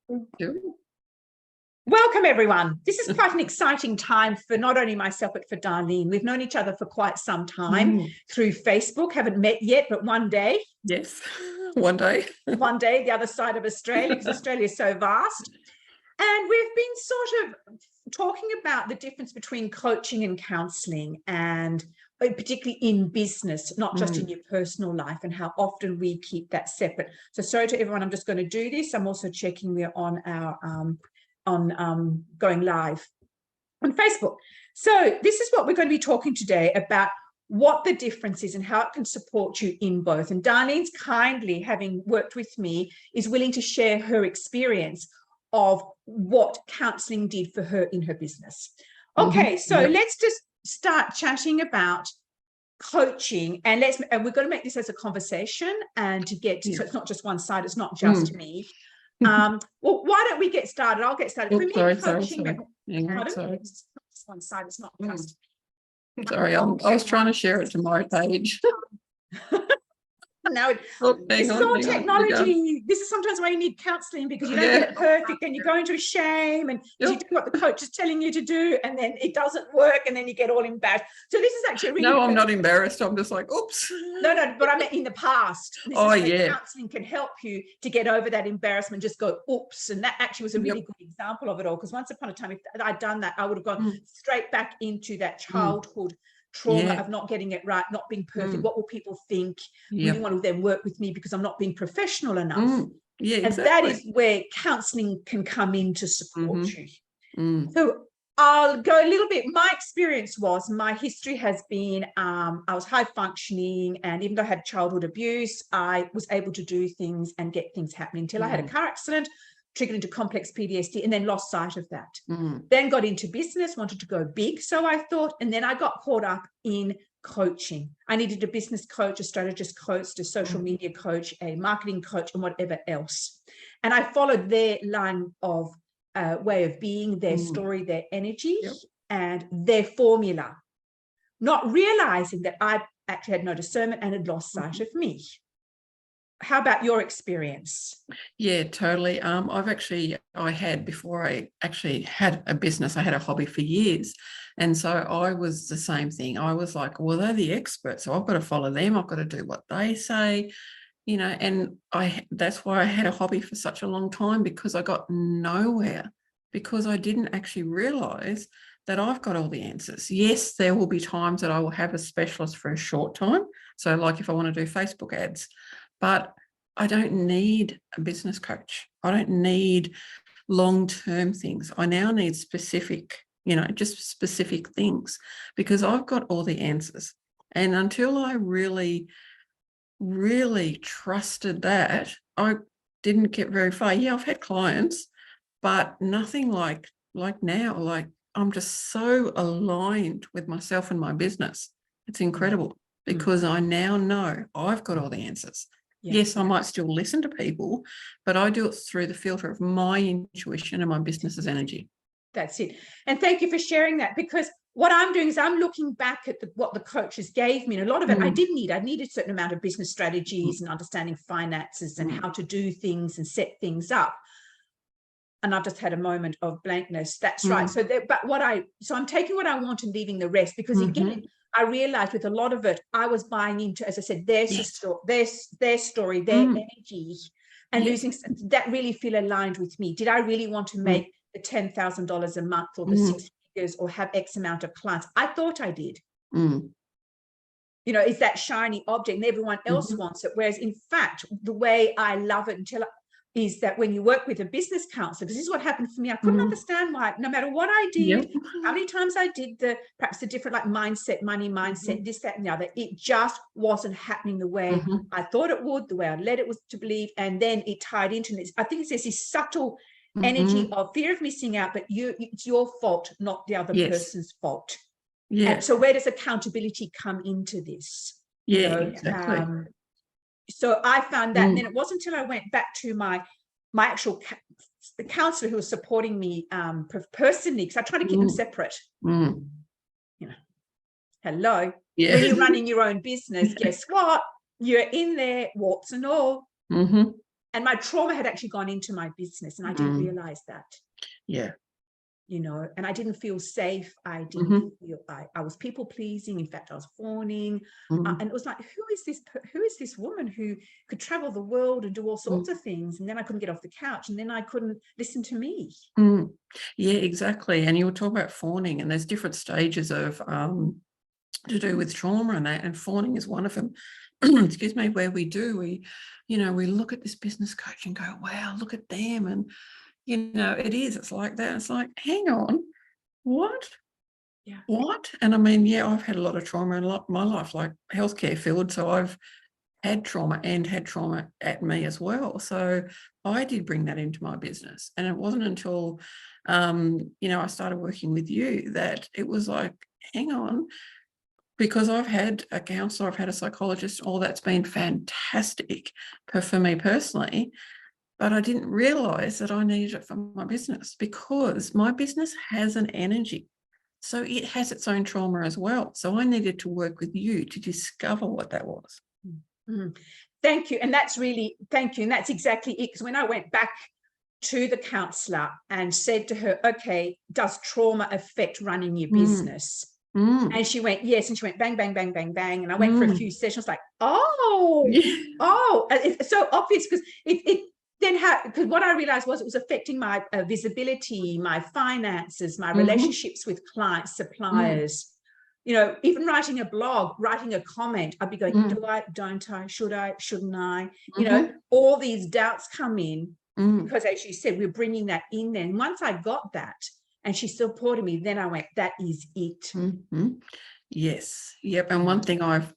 Welcome, everyone. This is quite an exciting time for not only myself, but for Darleen. We've known each other for quite some time through Facebook, haven't met yet, but one day. Yes, one day. One day, the other side of Australia, because Australia is so vast. And we've been sort of talking about the difference between coaching and counselling, and particularly in business, not just in your personal life, and how often we keep that separate. So sorry to everyone, I'm just going to do this. I'm also checking we're on our going live on Facebook. So this is what we're going to be talking today about, what the difference is and how it can support you in both. And Darleen's kindly, having worked with me, is willing to share her experience of what counselling did for her in her business. Okay, so let's just start chatting about coaching, and we're going to make this as a conversation, and to get to, so it's not just one side, it's not just me. Well, why don't we get started? I'll get started. For me, coaching. Sorry. It's one side, it's not just. Sorry, I was trying to share it to my page. Now it's all technology. This is sometimes why you need counselling, because you don't get it perfect, and you go into shame, and you do what the coach is telling you to do, and then it doesn't work, and then you get all embarrassed. So this is actually really I'm not embarrassed. I'm just like, oops. No, but I meant in the past. Counselling can help you to get over that embarrassment. Just go, oops, and that actually was a really good example of it all. Because once upon a time, if I'd done that, I would have gone straight back into that childhood trauma of not getting it right, not being perfect. What will people think? You want to then work with me because I'm not being professional enough. And that is where counselling can come in to support you. So I'll go a little bit. My experience was, my history has been, I was high functioning, and even though I had childhood abuse, I was able to do things and get things happening until I had a car accident, triggered into complex PTSD, and then lost sight of that. Then got into business, wanted to go big, so I thought, and then I got caught up in coaching. I needed a business coach, a strategist coach, a social media coach, a marketing coach, and whatever else. And I followed their line of way of being, their story, their energy, and their formula, not realizing that I actually had no discernment and had lost sight of me. How about your experience? Yeah, totally. I had, before I actually had a business, I had a hobby for years. And so I was the same thing. I was like, well, they're the experts, so I've got to follow them. I've got to do what they say, and that's why I had a hobby for such a long time, because I got nowhere, because I didn't actually realize that I've got all the answers. Yes, there will be times that I will have a specialist for a short time. So like if I want to do Facebook ads, but I don't need a business coach. I don't need long-term things. I now need specific, just specific things, because I've got all the answers. And until I really, really trusted that, I didn't get very far. Yeah, I've had clients, but nothing like now. Like, I'm just so aligned with myself and my business. It's incredible, because I now know I've got all the answers. Yes, I might still listen to people, but I do it through the filter of my intuition and my business's energy. That's it. And thank you for sharing that, because what I'm doing is I'm looking back at what the coaches gave me. And a lot of it I needed a certain amount of business strategies and understanding finances and how to do things and set things up. And I've just had a moment of blankness. That's right. So I'm taking what I want and leaving the rest, because again, I realized with a lot of it, I was buying into, as I said, their story, their energy, and losing that really feel aligned with me. Did I really want to make the $10,000 a month or the 6 figures or have X amount of clients? I thought I did. It's that shiny object, and everyone else wants it. Whereas in fact, the way I love it is that when you work with a business counselor, this is what happened for me. I couldn't understand why, no matter what I did, how many times I did perhaps the different mindset, money mindset, this, that, and the other, it just wasn't happening the way I thought it would, the way I led it was to believe. And then it tied into this. I think there's this subtle energy of fear of missing out, but it's your fault, not the other person's fault. And so where does accountability come into this? Exactly. So I found that, and then it wasn't until I went back to my actual counsellor who was supporting me personally, because I try to keep them separate. Hello. When you're running your own business, guess what? You're in there, warts and all. And my trauma had actually gone into my business, and I didn't realize that. Yeah. You know, and I didn't feel safe. I didn't feel, I was people pleasing. In fact, I was fawning. And it was like, who is this woman who could travel the world and do all sorts of things? And then I couldn't get off the couch, and then I couldn't listen to me. Yeah, exactly. And you were talking about fawning, and there's different stages of to do with trauma, and fawning is one of them. Excuse me, where we look at this business coach and go, wow, look at them. And it's like that. It's like, hang on, what? Yeah. What? And I mean, yeah, I've had a lot of trauma in my life, like healthcare field. So I've had trauma and had trauma at me as well. So I did bring that into my business. And it wasn't until, I started working with you that it was like, hang on, because I've had a counsellor, I've had a psychologist, all that's been fantastic for me personally. But I didn't realize that I needed it for my business, because my business has an energy. So it has its own trauma as well. So I needed to work with you to discover what that was. Thank you. And that's really, thank you. And that's exactly it. Because when I went back to the counsellor and said to her, okay, does trauma affect running your business? And she went, yes. And she went, bang, bang, bang, bang, bang. And I went for a few sessions like, it's so obvious, because because what I realized was it was affecting my visibility, my finances, my relationships with clients, suppliers, even writing a blog, writing a comment, I'd be going, do I, don't I, should I, shouldn't I? All these doubts come in because, as you said, we're bringing that in there. And once I got that and she supported me, then I went, that is it. Yes. Yep. And one thing I've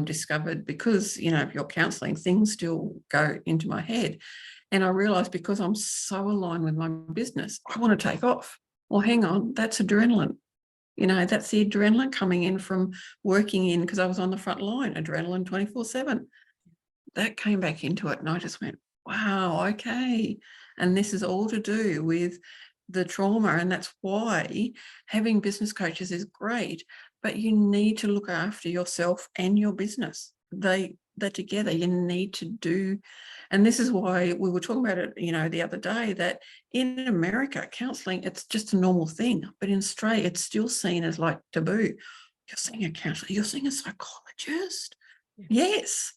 discovered, because, if you're counselling, things still go into my head. And I realised, because I'm so aligned with my business, I want to take off. Well, hang on, that's adrenaline. That's the adrenaline coming in from working in, because I was on the front line, adrenaline 24/7. That came back into it, and I just went, wow, okay. And this is all to do with the trauma. And that's why having business coaches is great, but you need to look after yourself and your business. They're together. You need to do. And this is why we were talking about it, the other day, that in America, counselling, it's just a normal thing. But in Australia, it's still seen as like taboo. You're seeing a counsellor, you're seeing a psychologist. Yes.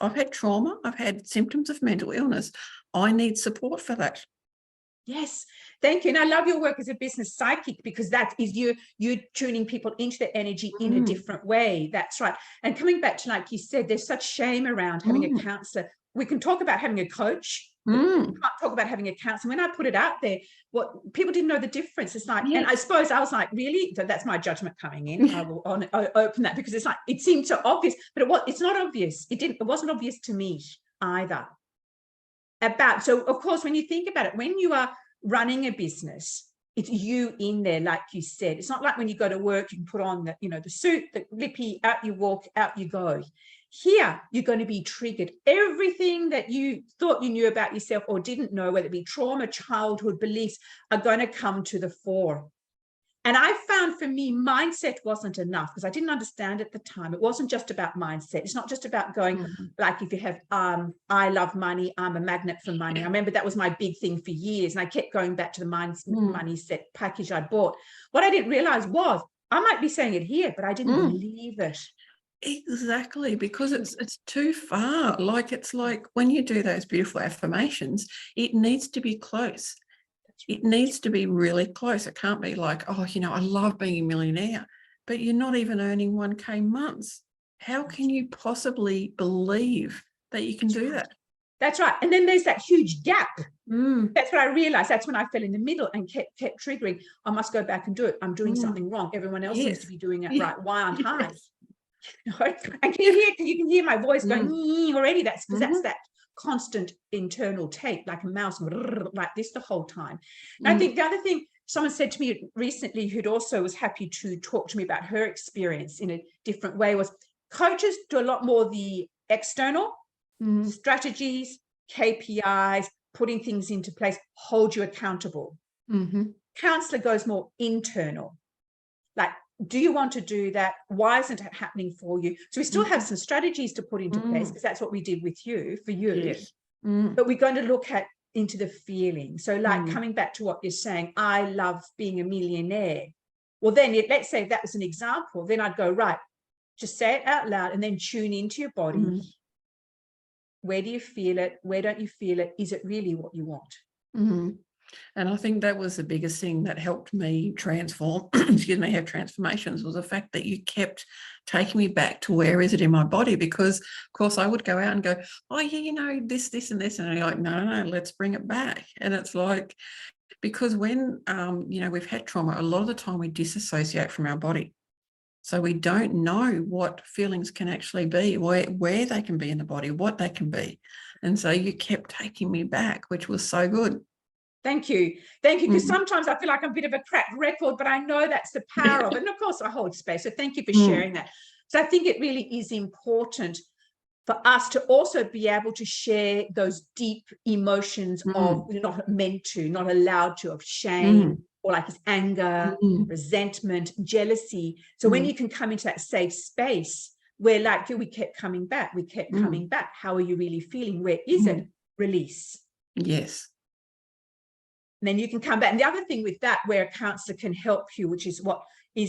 I've had trauma. I've had symptoms of mental illness. I need support for that. Yes, thank you. And I love your work as a business psychic, because that is you're tuning people into their energy in a different way. That's right. And coming back to, like you said, there's such shame around having a counsellor. We can talk about having a coach. We can't talk about having a counsellor. When I put it out there, what people didn't know the difference. It's like, and I suppose I was like, really? So that's my judgment coming in. I will open that, because it's like, it seemed so obvious, but it's not obvious. It wasn't obvious to me either. So of course, when you think about it, when you are running a business, it's you in there, like you said. It's not like when you go to work, you can put on the suit, the lippy, out you walk, out you go. Here, you're going to be triggered. Everything that you thought you knew about yourself or didn't know, whether it be trauma, childhood beliefs, are going to come to the fore. And I found, for me, mindset wasn't enough, because I didn't understand at the time. It wasn't just about mindset. It's not just about going, like, if you have, I love money, I'm a magnet for money. I remember that was my big thing for years. And I kept going back to the money set package I bought. What I didn't realize was, I might be saying it here, but I didn't believe it. Exactly, because it's too far. Like, it's like when you do those beautiful affirmations, it needs to be close. It needs to be really close. It can't be like, I love being a millionaire, but you're not even earning 1K months. How can you possibly believe that you can do that? That's right. And then there's that huge gap. That's what I realized. That's when I fell in the middle and kept triggering. I must go back and do it. I'm doing something wrong. Everyone else seems to be doing it right. Why aren't I? And you can hear my voice going already. That's because that's that constant internal tape, like a mouse, like this the whole time. And I think the other thing, someone said to me recently, who'd also was happy to talk to me about her experience in a different way, was coaches do a lot more the external strategies, KPIs, putting things into place, hold you accountable. Counsellor goes more internal, like, do you want to do that? Why isn't it happening for you? So we still have some strategies to put into place, because that's what we did with you, for you. but we're going to look into the feeling. So like coming back to what you're saying, I love being a millionaire. Well, then let's say that was an example. Then I'd go, right, just say it out loud and then tune into your body. Where do you feel it? Where don't you feel it? Is it really what you want? And I think that was the biggest thing that helped me transform, have transformations, was the fact that you kept taking me back to where is it in my body? Because, of course, I would go out and go, oh, yeah, this, and this. And I'm like, no, let's bring it back. And it's like, because when, we've had trauma, a lot of the time we disassociate from our body. So we don't know what feelings can actually be, where they can be in the body, what they can be. And so you kept taking me back, which was so good. Thank you. Because sometimes I feel like I'm a bit of a cracked record, but I know that's the power of it. And of course, I hold space. So thank you for sharing that. So I think it really is important for us to also be able to share those deep emotions of not meant to, not allowed to, of shame, or like anger, resentment, jealousy. So when you can come into that safe space where like we kept coming back, coming back. How are you really feeling? Where is it? Release. Yes. And then you can come back. And the other thing with that, where a counsellor can help you, which is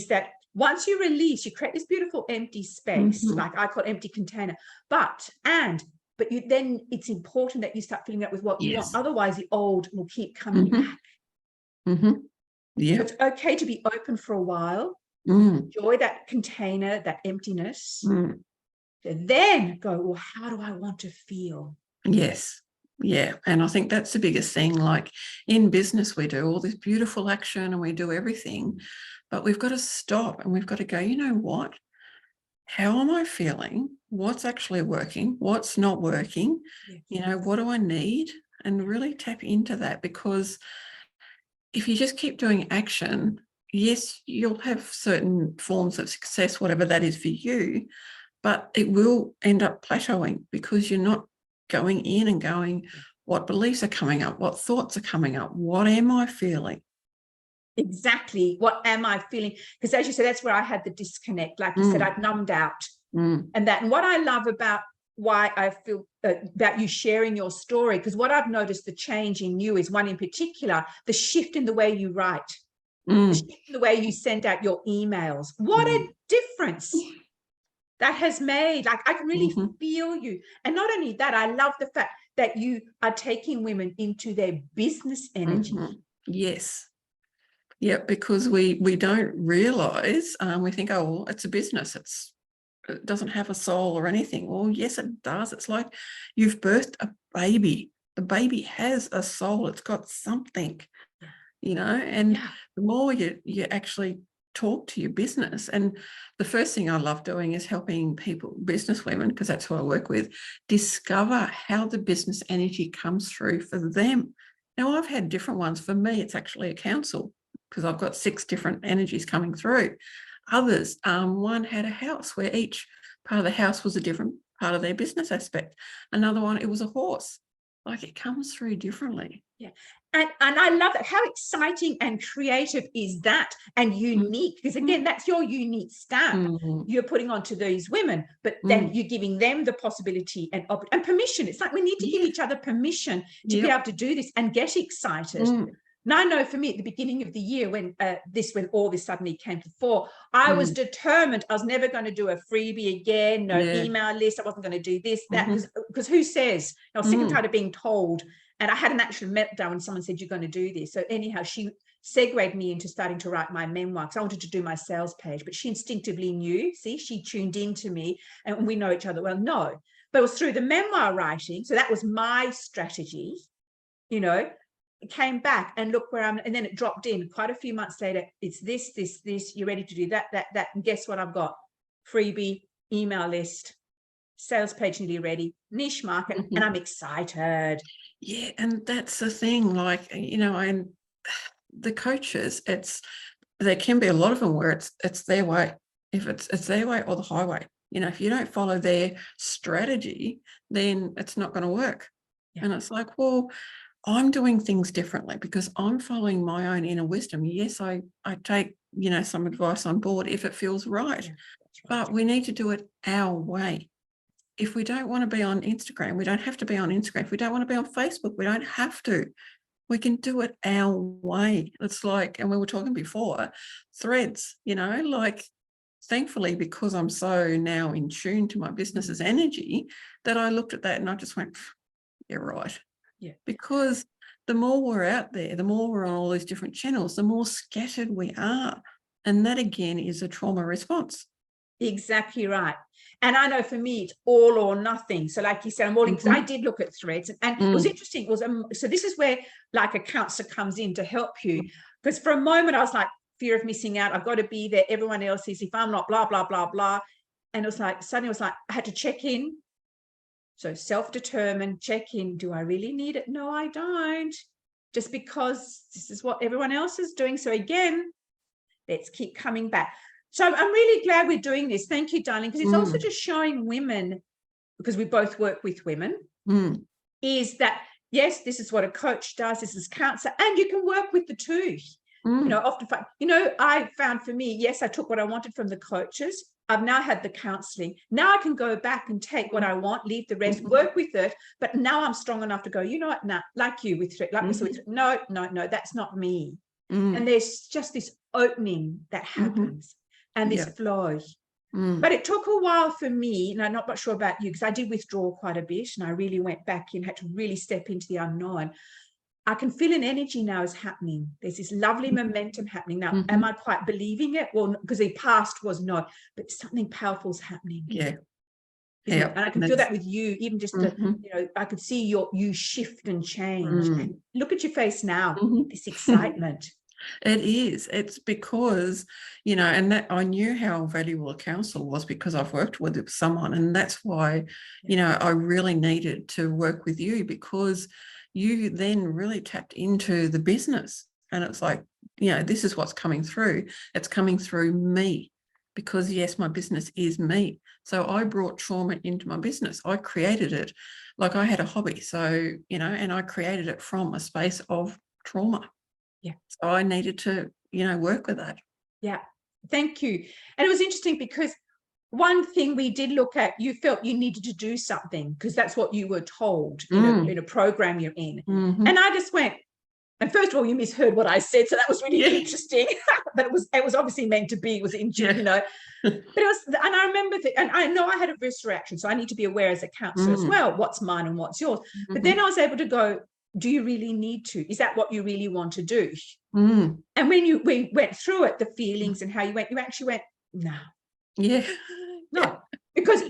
that once you release, you create this beautiful empty space, like I call it empty container. But then it's important that you start filling that with what you want. Otherwise, the old will keep coming back. Yeah. So it's okay to be open for a while, enjoy that container, that emptiness, then go, well, how do I want to feel? Yes. Yeah. And I think that's the biggest thing. Like in business, we do all this beautiful action and we do everything, but we've got to stop and we've got to go, you know what? How am I feeling? What's actually working? What's not working? What do I need? And really tap into that, because if you just keep doing action, yes, you'll have certain forms of success, whatever that is for you, but it will end up plateauing because you're not going in and going, what beliefs are coming up? What thoughts are coming up? What am I feeling? Exactly. What am I feeling? Because as you said, that's where I had the disconnect. Like you said, I'd numbed out. And what I love about why I feel about you sharing your story, because what I've noticed the change in you is one in particular, the shift in the way you write, the shift in the way you send out your emails. What a difference that has made. Like I can really feel you. And not only that, I love the fact that you are taking women into their business energy. Yes. Yeah, because we don't realize, we think, oh, well, it's a business. It doesn't have a soul or anything. Well, yes, it does. It's like you've birthed a baby. The baby has a soul. It's got something, and the more you actually talk to your business. And the first thing I love doing is helping people, business women, because that's who I work with, discover how the business energy comes through for them. Now, I've had different ones. For me, it's actually a counsel, because I've got 6 different energies coming through. Others, one had a house where each part of the house was a different part of their business aspect. Another one, it was a horse. Like it comes through differently. Yeah. And I love that. How exciting and creative is that, and unique, because again, that's your unique stamp you're putting onto these women, but then you're giving them the possibility and permission. It's like we need to give each other permission to be able to do this and get excited. Now, I know for me at the beginning of the year when all this suddenly came to the fore, I was determined I was never going to do a freebie again, no email list. I wasn't going to do this, that, because who says? I was sick and tired of being told. And I had an actual meltdown when someone said, you're going to do this. So anyhow, she segued me into starting to write my memoir, because I wanted to do my sales page, but she instinctively knew, she tuned into me, and we know each other well. No, but it was through the memoir writing. So that was my strategy, it came back and look where I'm, and then it dropped in quite a few months later. It's this, you're ready to do that. And guess what I've got? Freebie, email list, sales page nearly ready, niche market, and I'm excited. Yeah, and that's the thing, like, and the coaches, there can be a lot of them where it's their way. If it's their way or the highway, if you don't follow their strategy, then it's not going to work. And it's like, well, I'm doing things differently because I'm following my own inner wisdom. Yes, I take, some advice on board if it feels right, but we need to do it our way. if we don't want to be on Instagram, we don't have to be on Instagram. If we don't want to be on Facebook, we don't have to. We can do it our way. It's like, and we were talking before, threads, like, thankfully, because I'm so now in tune to my business's energy, that I looked at that and I just went, you're right. Yeah. Because the more we're out there, the more we're on all these different channels, the more scattered we are. And that, again, is a trauma response. Exactly right. And I know for me, it's all or nothing. So like you said, I'm all in, because I did look at threads, and it was interesting. It was so this is where like a counselor comes in to help you, because for a moment I was like, fear of missing out. I've got to be there. Everyone else is. If I'm not, blah, blah, blah, blah. And it was like, suddenly it was like, I had to check in. So self-determined, check in. Do I really need it? No, I don't. Just because this is what everyone else is doing. So again, let's keep coming back. So I'm really glad we're doing this. Thank you, Darleen, because it's also just showing women, because we both work with women, is that, yes, this is what a coach does. This is counselor, and you can work with the two. Often, I found for me, yes, I took what I wanted from the coaches. I've now had the counseling. Now I can go back and take what I want, leave the rest, work with it. But now I'm strong enough to go, you know what, nah, like you with, no, that's not me. And there's just this opening that happens and this flow. But it took a while for me, and I'm not sure about you, because I did withdraw quite a bit, and I really went back and had to really step into the unknown. I can feel an energy now is happening. There's this lovely momentum happening. Now, am I quite believing it? Well, because the past was not, but something powerful is happening. Yeah. And I can feel that with you, even just I could see you shift and change. And look at your face now, this excitement. It is. It's because, and that I knew how valuable a counsellor was because I've worked with someone. And that's why, I really needed to work with you, because you then really tapped into the business. And it's like, this is what's coming through. It's coming through me, because yes, my business is me. So I brought trauma into my business. I created it. Like, I had a hobby. So, and I created it from a space of trauma. Yeah. So I needed to, work with that. Yeah. Thank you. And it was interesting because one thing we did look at, you felt you needed to do something because that's what you were told in a program you're in. And I just went, and first of all, you misheard what I said. So that was really interesting. But it was obviously meant to be, it was but it was, and I remember, and I know I had a adverse reaction. So I need to be aware as a counselor as well, what's mine and what's yours. But then I was able to go, do you really need to? Is that what you really want to do? And when we went through it, the feelings and how you actually went, no. Yeah. No, because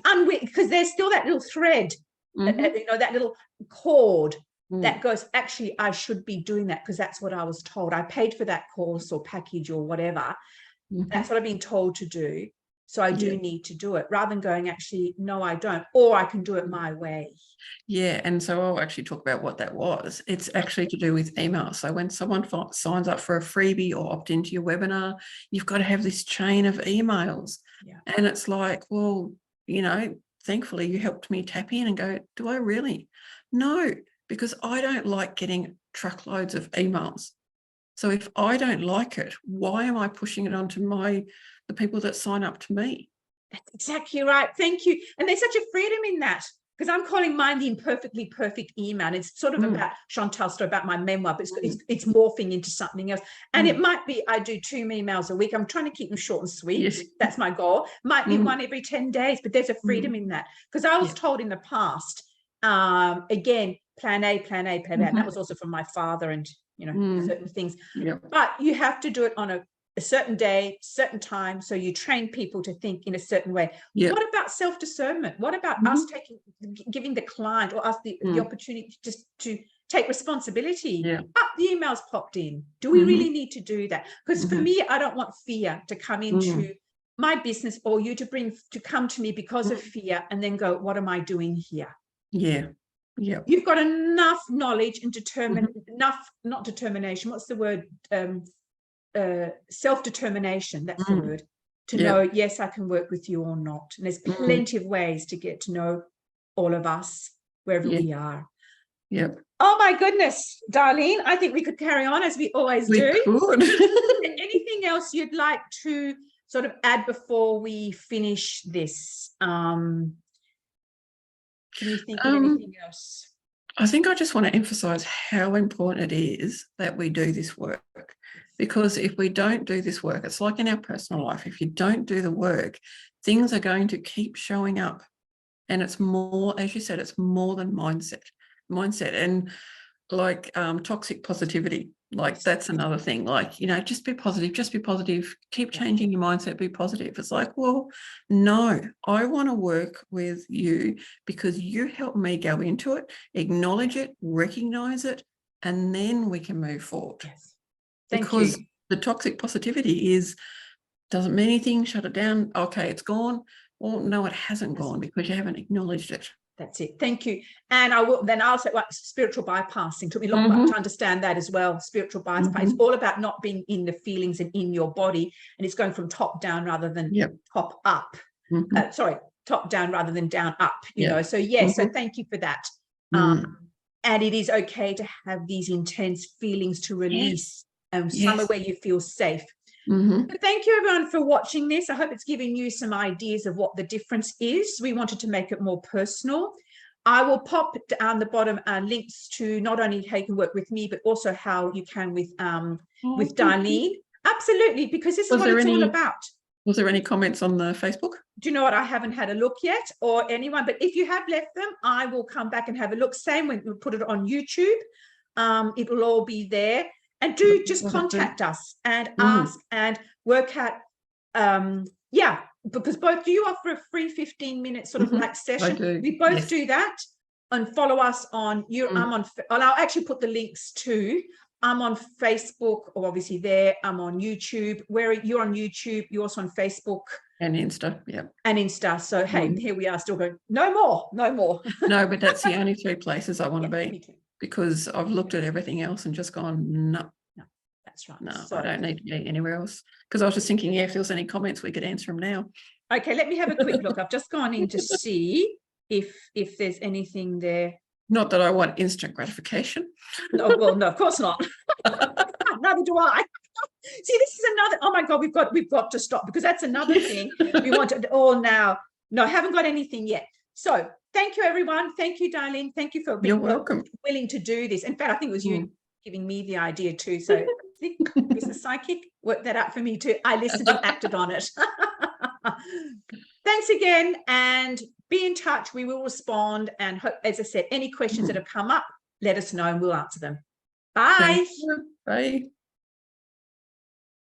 there's still that little thread, that little cord that goes, actually, I should be doing that because that's what I was told. I paid for that course or package or whatever. That's what I've been told to do. So I do need to do it, rather than going, actually, no, I don't, or I can do it my way. Yeah. And so I'll actually talk about what that was. It's actually to do with email. So when someone signs up for a freebie or opt into your webinar, you've got to have this chain of emails. Yeah. And it's like, well, thankfully you helped me tap in and go, do I really? No, because I don't like getting truckloads of emails. So if I don't like it, why am I pushing it onto the people that sign up to me? That's exactly right. Thank you. And there's such a freedom in that, because I'm calling mine the imperfectly perfect email. And it's sort of about Chantal's story, about my memoir, but it's morphing into something else. And it might be I do 2 emails a week. I'm trying to keep them short and sweet. Yes. That's my goal. Might be one every 10 days, but there's a freedom in that. Because I was told in the past, again, plan A, plan A, plan B. And that was also from my father and, certain things. Yep. But you have to do it on a certain day, certain time. So you train people to think in a certain way. Yep. What about self-discernment? What about us giving the client or us the opportunity just to take responsibility? Yeah. The emails popped in. Do we really need to do that? Because for me, I don't want fear to come into my business, or you to come to me because of fear and then go, what am I doing here? Yeah. Yeah. You've got enough knowledge and not determination. What's the word? Self-determination, that's the word, to know, yes, I can work with you or not. And there's plenty of ways to get to know all of us wherever we are. Yep. Oh my goodness, Darleen, I think we could carry on as we always do. Could. Anything else you'd like to sort of add before we finish this? Can you think of anything else? I think I just want to emphasize how important it is that we do this work, because if we don't do this work, it's like in our personal life. If you don't do the work, things are going to keep showing up. And it's more, as you said, it's more than mindset. And like toxic positivity, like that's another thing. Like, just be positive, keep changing your mindset, be positive. It's like, well, no, I want to work with you because you help me go into it, acknowledge it, recognize it, and then we can move forward. Yes. Because the toxic positivity doesn't mean anything, shut it down. Okay, it's gone. Well, no, it hasn't gone because you haven't acknowledged it. That's it. Thank you. And I'll say spiritual bypassing. Took me a long time to understand that as well. Spiritual bypass. It's all about not being in the feelings and in your body. And it's going from top down rather than top up. Top down rather than down up, you know. So so thank you for that. And it is okay to have these intense feelings to release, and somewhere where you feel safe. But thank you everyone for watching this. I hope it's giving you some ideas of what the difference is. We wanted to make it more personal. I will pop down the bottom links to not only how you can work with me, but also how you can with Darleen. Absolutely, because this is what it's all about. Was there any comments on the Facebook? Do you know what? I haven't had a look yet, or anyone, but if you have left them, I will come back and have a look. Same when we put it on YouTube. It will all be there. And do just contact us and ask and work out, because both, do you offer a free 15-minute sort of like session? I do. We both do that. And follow us on, and I'll actually put the links to, I'm on Facebook, or obviously there, I'm on YouTube. Where you're on YouTube, you're also on Facebook. And Insta, And Insta. So, hey, here we are still going, no more. No, but that's the only 3 places I want to be. Because I've looked at everything else and just gone, no, that's right. No, so, I don't need to be anywhere else. Because I was just thinking, if there was any comments, we could answer them now. Okay, let me have a quick look. I've just gone in to see if there's anything there. Not that I want instant gratification. No, well, no, of course not. Neither do I. See, this is another. Oh my God, we've got to stop, because that's another thing we want to. Oh, now, no, I haven't got anything yet. So. Thank you, everyone. Thank you, Darleen. Thank you for being willing to do this. In fact, I think it was you giving me the idea too. So, business psychic, work that out for me too. I listened and acted on it. Thanks again, and be in touch. We will respond. And hope, as I said, any questions that have come up, let us know and we'll answer them. Bye. Bye.